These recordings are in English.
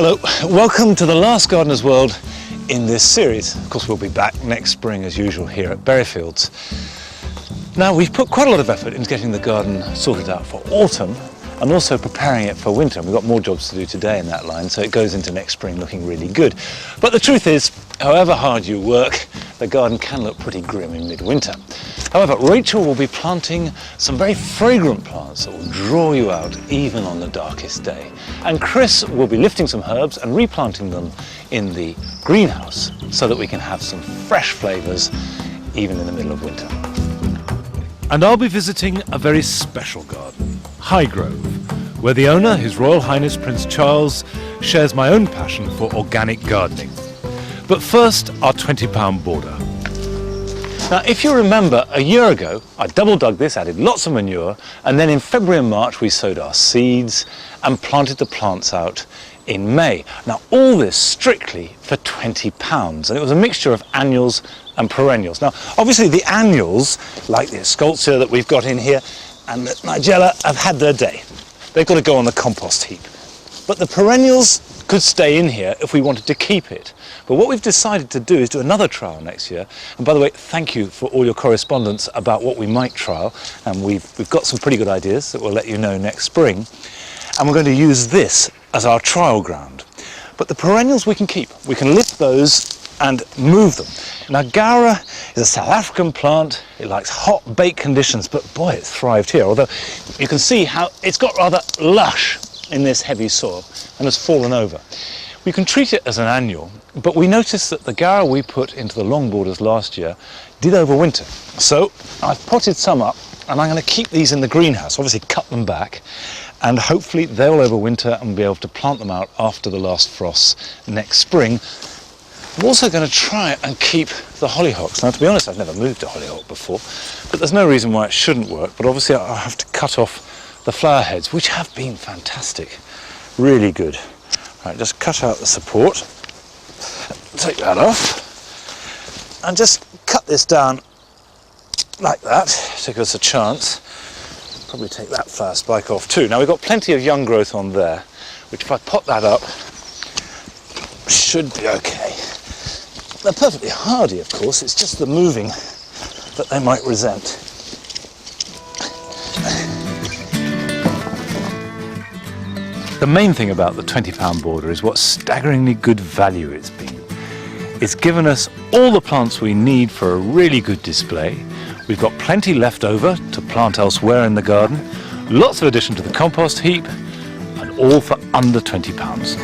Hello, welcome to the last Gardener's World in this series. Of course, we'll be back next spring as usual here at Berryfields. Now, we've put quite a lot of effort into getting the garden sorted out for autumn and also preparing it for winter. We've got more jobs to do today in that line, so it goes into next spring looking really good. But the truth is, however hard you work, the garden can look pretty grim in midwinter. However, Rachel will be planting some very fragrant plants that will draw you out even on the darkest day. And Chris will be lifting some herbs and replanting them in the greenhouse so that we can have some fresh flavours even in the middle of winter. And I'll be visiting a very special garden, Highgrove, where the owner, His Royal Highness Prince Charles, shares my own passion for organic gardening. But first, our £20 border. Now, if you remember, a year ago, I double dug this, added lots of manure, and then in February and March we sowed our seeds and planted the plants out in May. Now, all this strictly for £20, and it was a mixture of annuals and perennials. Now, obviously the annuals, like the Escultia that we've got in here, and the Nigella, have had their day. They've got to go on the compost heap. But the perennials could stay in here if we wanted to keep it. But what we've decided to do is do another trial next year. And by the way, thank you for all your correspondence about what we might trial. And we've got some pretty good ideas that we'll let you know next spring. And we're going to use this as our trial ground. But the perennials we can keep. We can lift those and move them. Now, Gaura is a South African plant. It likes hot, baked conditions, but boy, it's thrived here. Although you can see how it's got rather lush in this heavy soil and has fallen over. We can treat it as an annual, but we noticed that the Gaura we put into the long borders last year did overwinter. So I've potted some up and I'm going to keep these in the greenhouse, obviously cut them back, and hopefully they'll overwinter and we'll be able to plant them out after the last frosts next spring. I'm also going to try and keep the hollyhocks. Now, to be honest, I've never moved a hollyhock before, but there's no reason why it shouldn't work. But obviously I'll have to cut off the flower heads, which have been fantastic, really good. Right, just cut out the support, take that off, and just cut this down like that to give us a chance. Probably take that flower spike off too. Now, we've got plenty of young growth on there, which if I pot that up, should be okay. They're perfectly hardy, of course, it's just the moving that they might resent. The main thing about the £20 border is what staggeringly good value it's been. It's given us all the plants we need for a really good display. We've got plenty left over to plant elsewhere in the garden, lots of addition to the compost heap, and all for under £20.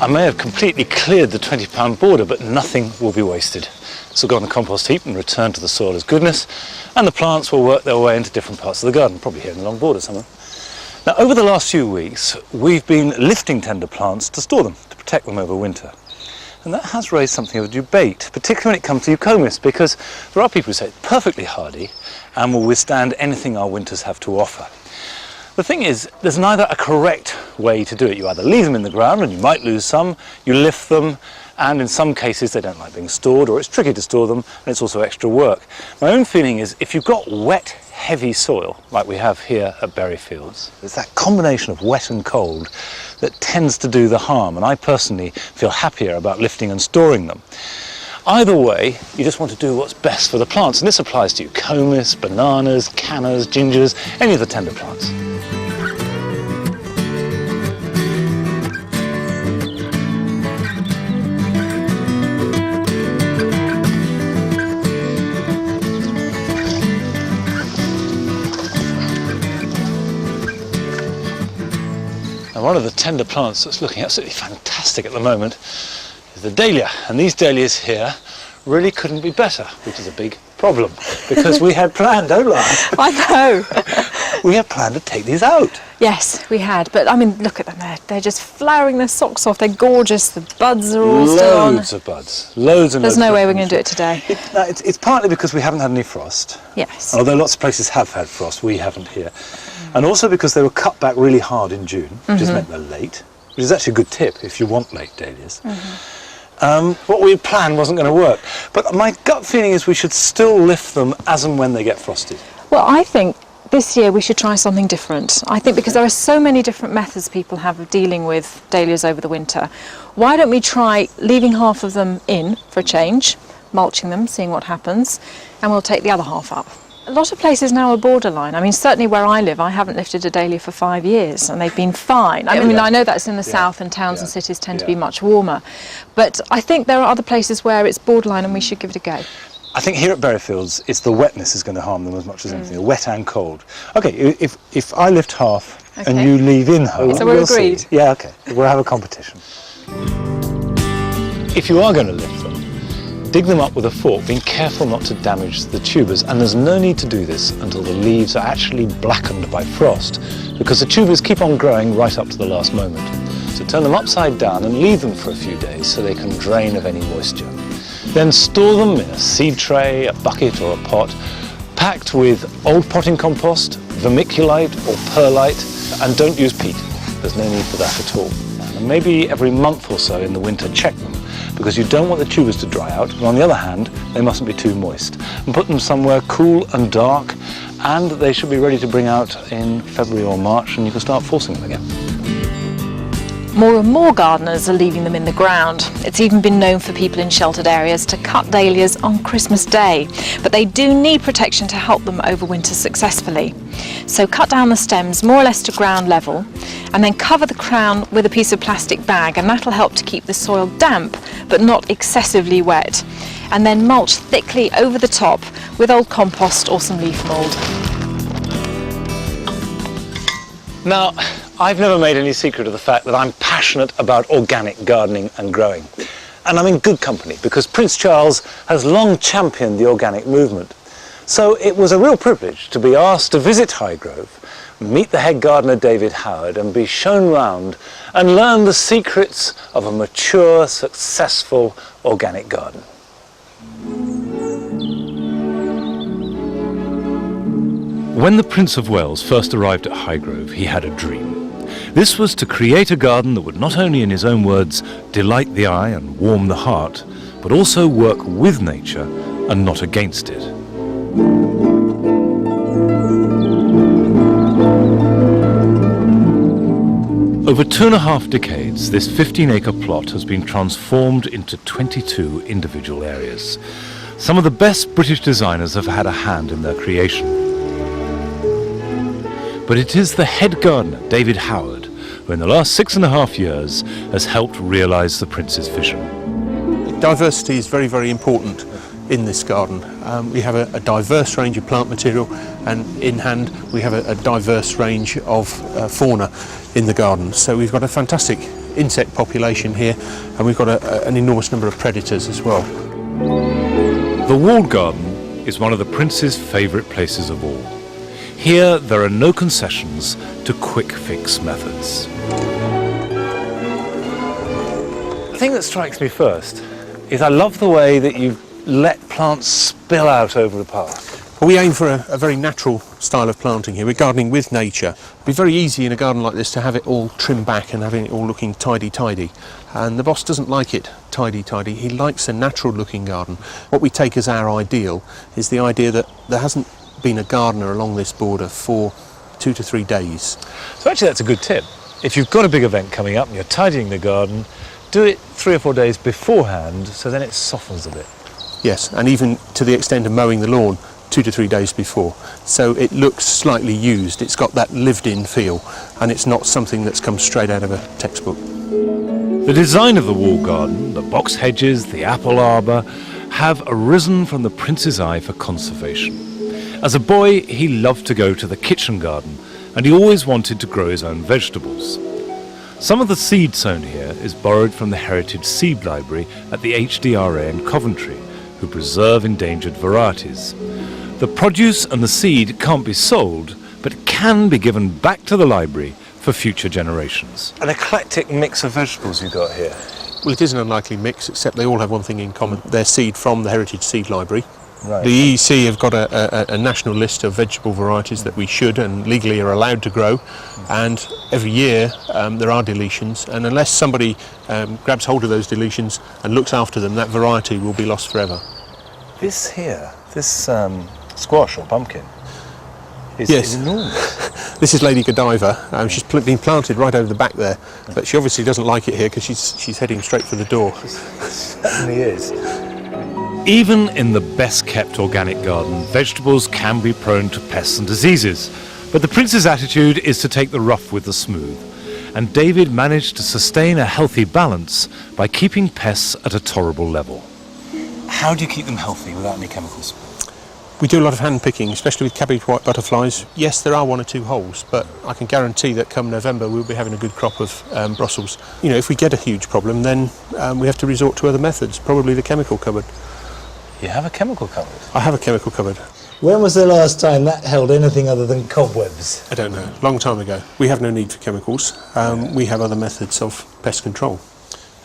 I may have completely cleared the £20 border, but nothing will be wasted. This will go on the compost heap and return to the soil as goodness, and the plants will work their way into different parts of the garden, probably here in the long border somewhere. Now, over the last few weeks, we've been lifting tender plants to store them, to protect them over winter. And that has raised something of a debate, particularly when it comes to eucomis, because there are people who say it's perfectly hardy and will withstand anything our winters have to offer. The thing is, there's neither a correct way to do it. You either leave them in the ground and you might lose some, you lift them, and in some cases they don't like being stored, or it's tricky to store them and it's also extra work. My own feeling is if you've got wet, heavy soil like we have here at Berryfields, it's that combination of wet and cold that tends to do the harm, and I personally feel happier about lifting and storing them. Either way, you just want to do what's best for the plants, and this applies to eucomis, bananas, cannas, gingers, any of the tender plants. One of the tender plants that's looking absolutely fantastic at the moment is the dahlia, and these dahlias here really couldn't be better, which is a big problem because we had planned, don't laugh. I know. We had planned to take these out. Yes, we had, but I mean, look at them, they're just flowering their socks off, they're gorgeous, the buds are all still on. Loads of buds, loads and There's loads. no way we're going to do it today. It's partly because we haven't had any frost. Yes. Although lots of places have had frost, we haven't here. And also because they were cut back really hard in June, which has meant they're late, which is actually a good tip if you want late dahlias. what we had planned wasn't going to work. But my gut feeling is we should still lift them as and when they get frosted. Well, I think this year we should try something different. I think because there are so many different methods people have of dealing with dahlias over the winter, why don't we try leaving half of them in for a change, mulching them, seeing what happens, and we'll take the other half up. A lot of places now are borderline. I mean, certainly where I live, I haven't lifted a dahlia for 5 years, and they've been fine. I mean, I know that's in the south, and towns and cities tend to be much warmer. But I think there are other places where it's borderline, and we should give it a go. I think here at Berryfields, it's the wetness is going to harm them as much as anything, wet and cold. Okay, if I lift half and you leave in half, so we're agreed. See. Yeah, okay, we'll have a competition. If you are going to lift them, dig them up with a fork, being careful not to damage the tubers, and there's no need to do this until the leaves are actually blackened by frost, because the tubers keep on growing right up to the last moment. So turn them upside down and leave them for a few days so they can drain of any moisture. Then store them in a seed tray, a bucket or a pot, packed with old potting compost, vermiculite or perlite, and don't use peat. There's no need for that at all. And maybe every month or so in the winter check them, because you don't want the tubers to dry out, but on the other hand, they mustn't be too moist. And put them somewhere cool and dark, and they should be ready to bring out in February or March, and you can start forcing them again. More and more gardeners are leaving them in the ground. It's even been known for people in sheltered areas to cut dahlias on Christmas Day, but they do need protection to help them overwinter successfully. So cut down the stems more or less to ground level, and then cover the crown with a piece of plastic bag, and that'll help to keep the soil damp but not excessively wet. And then mulch thickly over the top with old compost or some leaf mould. Now, I've never made any secret of the fact that I'm passionate about organic gardening and growing. And I'm in good company because Prince Charles has long championed the organic movement. So it was a real privilege to be asked to visit Highgrove, meet the head gardener David Howard, and be shown round and learn the secrets of a mature, successful organic garden. When the Prince of Wales first arrived at Highgrove, he had a dream. This was to create a garden that would not only, in his own words, delight the eye and warm the heart, but also work with nature and not against it. Over 2.5 decades, this 15-acre plot has been transformed into 22 individual areas. Some of the best British designers have had a hand in their creation. But it is the head gardener, David Howard, who in the last 6.5 years has helped realise the Prince's vision. Diversity is very, very important in this garden. We have a diverse range of plant material, and in hand we have a diverse range of fauna in the garden. So we've got a fantastic insect population here, and we've got an enormous number of predators as well. The walled garden is one of the Prince's favourite places of all. Here there are no concessions to quick fix methods. The thing that strikes me first is I love the way that you've let plants spill out over the path. Well, we aim for a very natural style of planting here. We're gardening with nature. It'd be very easy in a garden like this to have it all trimmed back and having it all looking tidy. And the boss doesn't like it tidy. He likes a natural looking garden. What we take as our ideal is the idea that there hasn't been a gardener along this border for 2 to 3 days. So actually that's a good tip. If you've got a big event coming up and you're tidying the garden, do it 3 or 4 days beforehand, so then it softens a bit. Yes, and even to the extent of mowing the lawn 2 to 3 days before. So it looks slightly used, it's got that lived-in feel, and it's not something that's come straight out of a textbook. The design of the wall garden, the box hedges, the apple arbour, have arisen from the Prince's eye for conservation. As a boy, he loved to go to the kitchen garden, and he always wanted to grow his own vegetables. Some of the seed sown here is borrowed from the Heritage Seed Library at the HDRA in Coventry, who preserve endangered varieties. The produce and the seed can't be sold, but can be given back to the library for future generations. An eclectic mix of vegetables you've got here. Well, it is an unlikely mix, except they all have one thing in common. They're seed from the Heritage Seed Library. Right. The EEC have got a national list of vegetable varieties that we should and legally are allowed to grow, and every year there are deletions, and unless somebody grabs hold of those deletions and looks after them, that variety will be lost forever. This here, this squash or pumpkin, is Yes. enormous. This is Lady Godiva. She's been planted right over the back there, but she obviously doesn't like it here because she's heading straight for the door. Certainly is. Even in the best kept organic garden, vegetables can be prone to pests and diseases. But the Prince's attitude is to take the rough with the smooth. And David managed to sustain a healthy balance by keeping pests at a tolerable level. How do you keep them healthy without any chemicals? We do a lot of hand picking, especially with cabbage white butterflies. Yes, there are one or two holes, but I can guarantee that come November we'll be having a good crop of Brussels. You know, if we get a huge problem, then we have to resort to other methods, probably the chemical cupboard. You have a chemical cupboard? I have a chemical cupboard. When was the last time that held anything other than cobwebs? I don't know, long time ago. We have no need for chemicals. We have other methods of pest control.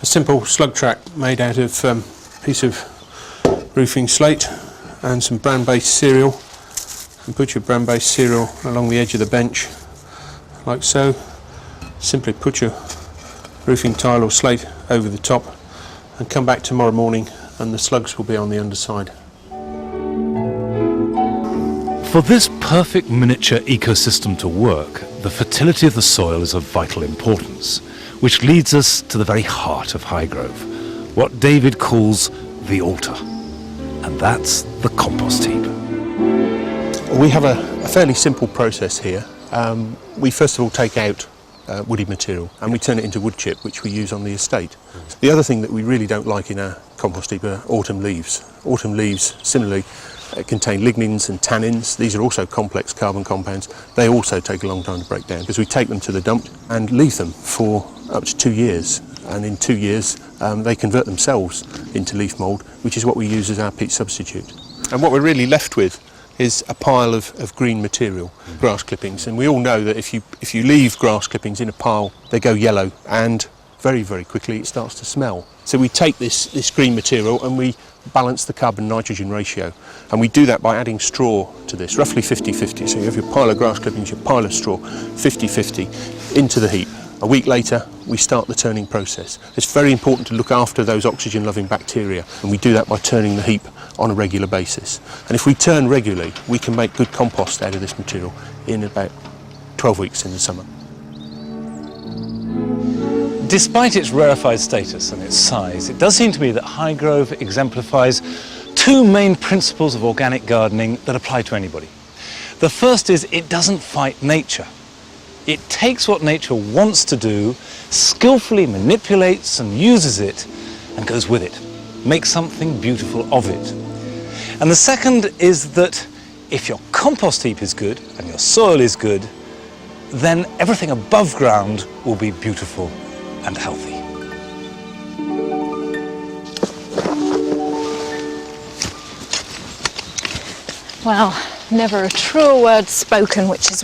A simple slug trap made out of a piece of roofing slate and some bran-based cereal, and put your bran-based cereal along the edge of the bench like so. Simply put your roofing tile or slate over the top and come back tomorrow morning and the slugs will be on the underside. For this perfect miniature ecosystem to work, the fertility of the soil is of vital importance, which leads us to the very heart of Highgrove, what David calls the altar, and that's the compost heap. We have a fairly simple process here. We first of all take out woody material and we turn it into wood chip, which we use on the estate. The other thing that we really don't like in our compost heap are autumn leaves. Autumn leaves similarly contain lignins and tannins. These are also complex carbon compounds. They also take a long time to break down because we take them to the dump and leave them for up to 2 years, and in 2 years they convert themselves into leaf mould, which is what we use as our peat substitute. And what we're really left with is a pile of green material, grass clippings, and we all know that if you leave grass clippings in a pile, they go yellow, and very, very quickly it starts to smell. So we take this green material and we balance the carbon-nitrogen ratio, and we do that by adding straw to this, roughly 50-50. So you have your pile of grass clippings, your pile of straw, 50-50 into the heap. A week later, we start the turning process. It's very important to look after those oxygen-loving bacteria, and we do that by turning the heap on a regular basis. And if we turn regularly, we can make good compost out of this material in about 12 weeks in the summer. Despite its rarefied status and its size, it does seem to me that Highgrove exemplifies two main principles of organic gardening that apply to anybody. The first is it doesn't fight nature. It takes what nature wants to do, skillfully manipulates and uses it, and goes with it, makes something beautiful of it. And the second is that if your compost heap is good and your soil is good, then everything above ground will be beautiful and healthy. Well, never a truer word spoken, which is